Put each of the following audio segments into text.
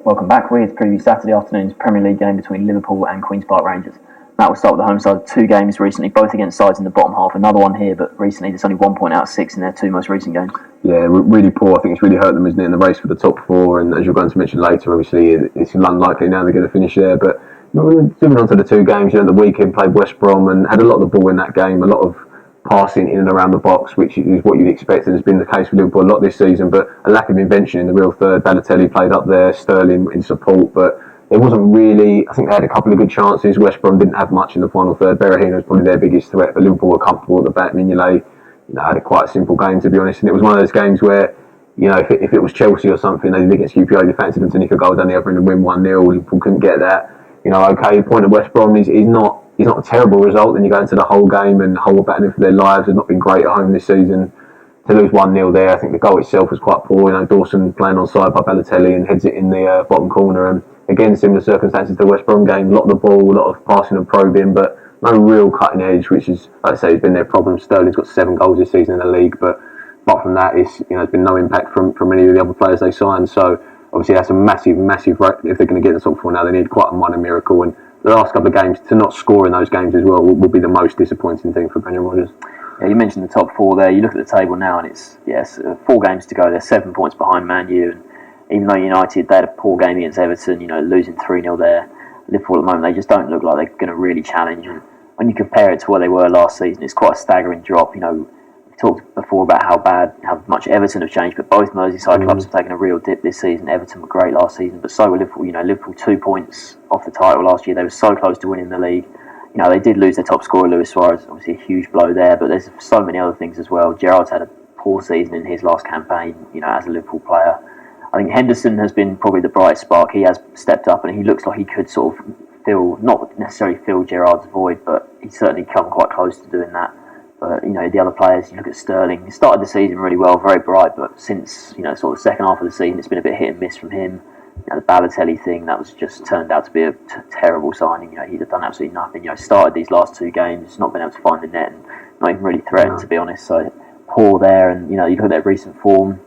Welcome back. We're here to preview Saturday afternoon's Premier League game between Liverpool and Queen's Park Rangers. Matt will start with the home side. 2 games recently, both against sides in the bottom half. Another one here, but recently there's only 1 point out of 6 in their 2 most recent games. Yeah, really poor. I think it's really hurt them, isn't it, in the race for the top 4. And as you're going to mention later, obviously it's unlikely now they're going to finish there. But moving on to the 2 games, the weekend played West Brom and had a lot of the ball in that game, a lot of passing in and around the box, which is what you'd expect, and has been the case for Liverpool a lot this season, but a lack of invention in the real third. Balotelli played up there, Sterling in support, but there wasn't really. I think they had a couple of good chances. West Brom didn't have much in the final third. Berahino was probably their biggest threat, but Liverpool were comfortable at the back. Mignolet, had a quite simple game, to be honest, and it was one of those games where, if it was Chelsea or something, they did against QPR, they fancied them to nick a goal down the other end and win 1-0. Liverpool couldn't get that. Okay, the point of West Brom is not a terrible result. Then you go into the whole game and the whole battling for their lives. Has not been great at home this season. To lose 1-0 there, I think the goal itself was quite poor. Dawson playing on side by Balotelli and heads it in the bottom corner. And again, similar circumstances to the West Brom game. A lot of the ball, a lot of passing and probing, but no real cutting edge, which is, like I say, has been their problem. Sterling's got 7 goals this season in the league, but apart from that, there's been no impact from any of the other players they signed. So obviously that's a massive. If they're going to get the top 4 now, they need quite a minor miracle. And the last couple of games, to not score in those games as well, will be the most disappointing thing for Brendan Rodgers. Yeah, you mentioned the top 4 there. You look at the table now, and it's 4 games to go. They're 7 points behind Man U, and even though United, they had a poor game against Everton, losing 3-0 there, Liverpool at the moment, they just don't look like they're going to really challenge. And when you compare it to where they were last season, it's quite a staggering drop. We talked before about how much Everton have changed, but both Merseyside clubs have taken a real dip this season. Everton were great last season, but so were Liverpool. Liverpool 2 points off the title last year. They were so close to winning the league. They did lose their top scorer, Luis Suarez, obviously a huge blow there, but there's so many other things as well. Gerrard's had a poor season in his last campaign, as a Liverpool player. I think Henderson has been probably the bright spark. He has stepped up and he looks like he could sort of not necessarily fill Gerrard's void, but he's certainly come quite close to doing that. But, the other players, you look at Sterling, he started the season really well, very bright, but since, sort of the second half of the season, it's been a bit hit and miss from him. The Balotelli thing, that was just turned out to be a terrible signing. He'd have done absolutely nothing. Started these last 2 games, not been able to find the net, and not even really threatened, to be honest. So poor there, and you look at their recent form,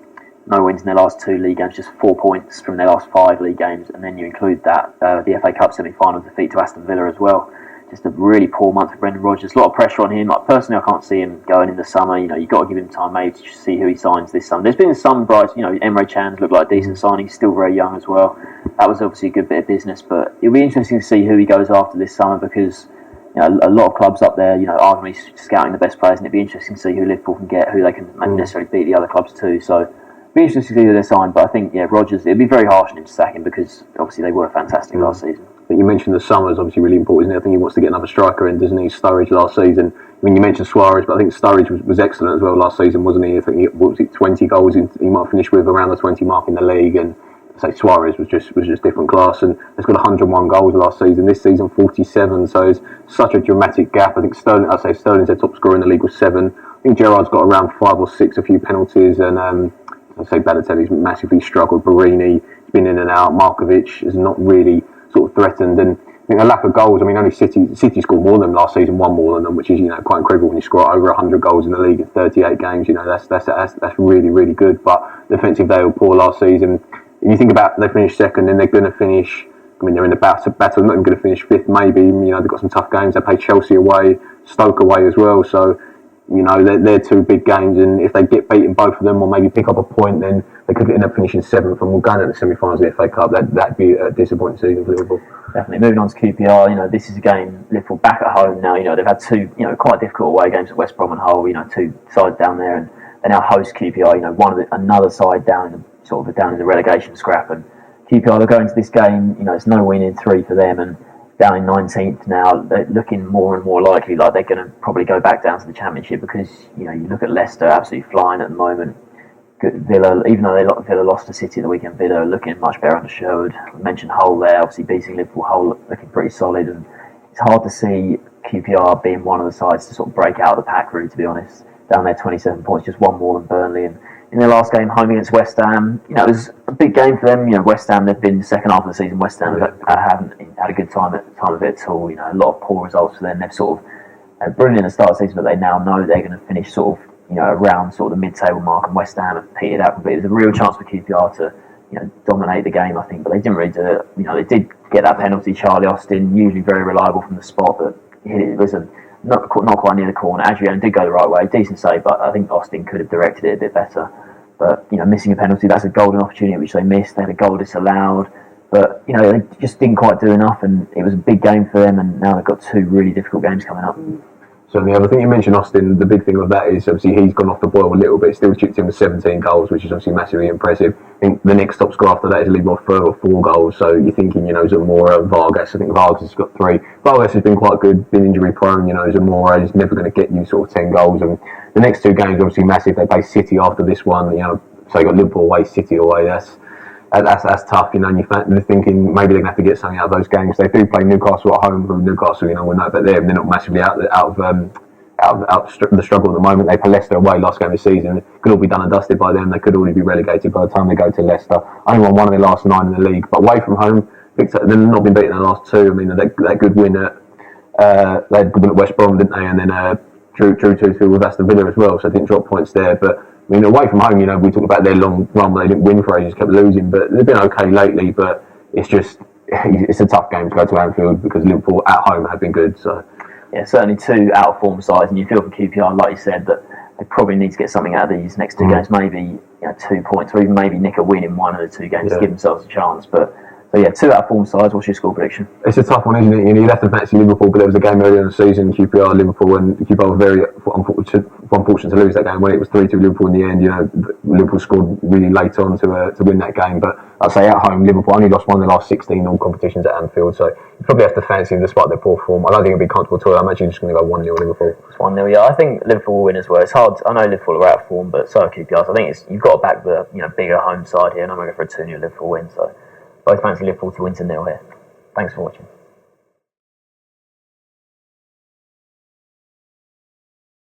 no wins in their last 2 league games, just 4 points from their last 5 league games, and then you include that the FA Cup semi-final defeat to Aston Villa as well. Just a really poor month for Brendan Rodgers. A lot of pressure on him. Personally, I can't see him going in the summer. You've got to give him time maybe to see who he signs this summer. There's been some bright, Emre Can's looked like a decent signing. He's still very young as well. That was obviously a good bit of business, but it'll be interesting to see who he goes after this summer because a lot of clubs up there, arguably scouting the best players, and it'd be interesting to see who Liverpool can get, who they can necessarily beat the other clubs too. So it'll be interesting to see who they sign, but I think Rodgers, it'd be very harsh on him to sack him because obviously they were fantastic last season. But you mentioned the summer is obviously really important, isn't it? I think he wants to get another striker in, doesn't he? Sturridge last season. You mentioned Suarez, but I think Sturridge was excellent as well last season, wasn't he? I think 20 goals he might have finished with around the 20 mark in the league, and I say Suarez was just different class, and he's got 101 goals last season. This season 47, so it's such a dramatic gap. I think Sterling's their top scorer in the league with 7. I think Gerrard's got around 5 or 6, a few penalties, and I say Balotelli's massively struggled. Barini has been in and out. Markovic has not really sort of threatened, and I think a lack of goals. Only City scored more than them last season, won more than them, which is quite incredible when you score over 100 goals in the league in 38 games. That's really, really good. But defensive, they were poor last season. And you think about they finished second, then they're going to finish. They're in the battle. Not even going to finish 5th, maybe. They've got some tough games. They play Chelsea away, Stoke away as well. So they're 2 big games, and if they get beaten both of them, or maybe pick up a point, then they could end up finishing 7th, and we'll go into the semi-finals of the FA Cup. That'd be a disappointing season for Liverpool. Definitely. Moving on to QPR, this is a game Liverpool back at home now. They've had 2, quite difficult away games at West Brom and Hull. 2 sides down there, and they now host QPR. Another side down in the relegation scrap, and QPR are going to this game. It's no win in 3 for them, and down in 19th now, they're looking more and more likely like they're going to probably go back down to the Championship because you look at Leicester absolutely flying at the moment. Villa, even though Villa lost to City at the weekend, Villa are looking much better under Sherwood. I mentioned Hull there, obviously beating Liverpool. Hull looking pretty solid, and it's hard to see QPR being one of the sides to sort of break out of the pack, really, to be honest. Down there, 27 points, just 1 more than Burnley, and in their last game home against West Ham, it was a big game for them. West Ham, they've been the second half of the season. West Ham haven't had a good time of it at all. A lot of poor results for them. They've sort of brilliant at the start of the season, but they now know they're going to finish sort of around sort of the mid-table mark, and West Ham have petered out completely. There's a real chance for QPR to dominate the game, I think, but they didn't really do it. They did get that penalty. Charlie Austin, usually very reliable from the spot, but it was not quite near the corner. Adrian did go the right way, decent save, but I think Austin could have directed it a bit better. But missing a penalty, that's a golden opportunity which they missed. They had a goal disallowed, but they just didn't quite do enough, and it was a big game for them. And now they've got 2 really difficult games coming up. Certainly, I think you mentioned Austin. The big thing of that is obviously he's gone off the boil a little bit. Still chipped in with 17 goals, which is obviously massively impressive. I think the next top scorer after that is Lee Rothfer with 4 goals. So you're thinking, Zamora, Vargas. I think Vargas has got 3. Vargas has been quite good, been injury prone. Zamora is never going to get you sort of 10 goals. And the next 2 games obviously massive. They play City after this one. So you got Liverpool away, City away. That's tough, and you're thinking maybe they're going to have to get something out of those games. They do play Newcastle at home, from Newcastle, we're no bet there. They're not massively out of the struggle at the moment. They play Leicester away last game of the season. It could all be done and dusted by them. They could already be relegated by the time they go to Leicester. Only won 1 of their last 9 in the league, but away from home, they've not been beaten in the last 2. I mean, that good win at they had a good win at West Brom, didn't they? And then drew 2-2 with Aston Villa as well, so I didn't drop points there. But away from home, we talk about their long run where they didn't win for ages, kept losing, but they've been okay lately. But it's a tough game to go to Anfield because Liverpool at home have been good. So yeah, certainly 2 out of form sides, and you feel for QPR, like you said, that they probably need to get something out of these next 2 games. Maybe 2 points, or even maybe nick a win in 1 of the 2 games to give themselves a chance. But so 2 out of form sides. What's your score prediction? It's a tough one, isn't it? You'd have to fancy Liverpool, but there was a game earlier in the season, QPR Liverpool, and QPR were very unfortunate to lose that game when it was 3-2 Liverpool in the end. Liverpool scored really late on to win that game, but I'd say at home Liverpool only lost 1 of the last 16 all competitions at Anfield, so you probably have to fancy them despite their poor form. I don't think it'll be comfortable at all. I'm actually just going to go 1-0 Liverpool. It's 1-0, yeah. I think Liverpool will win as well. It's hard. I know Liverpool are out of form, but so are QPR. So I think you've got to back the bigger home side here, and I'm going to go for a 2-0 Liverpool win. So both fancy Liverpool to win 2-0 here. Thanks for watching.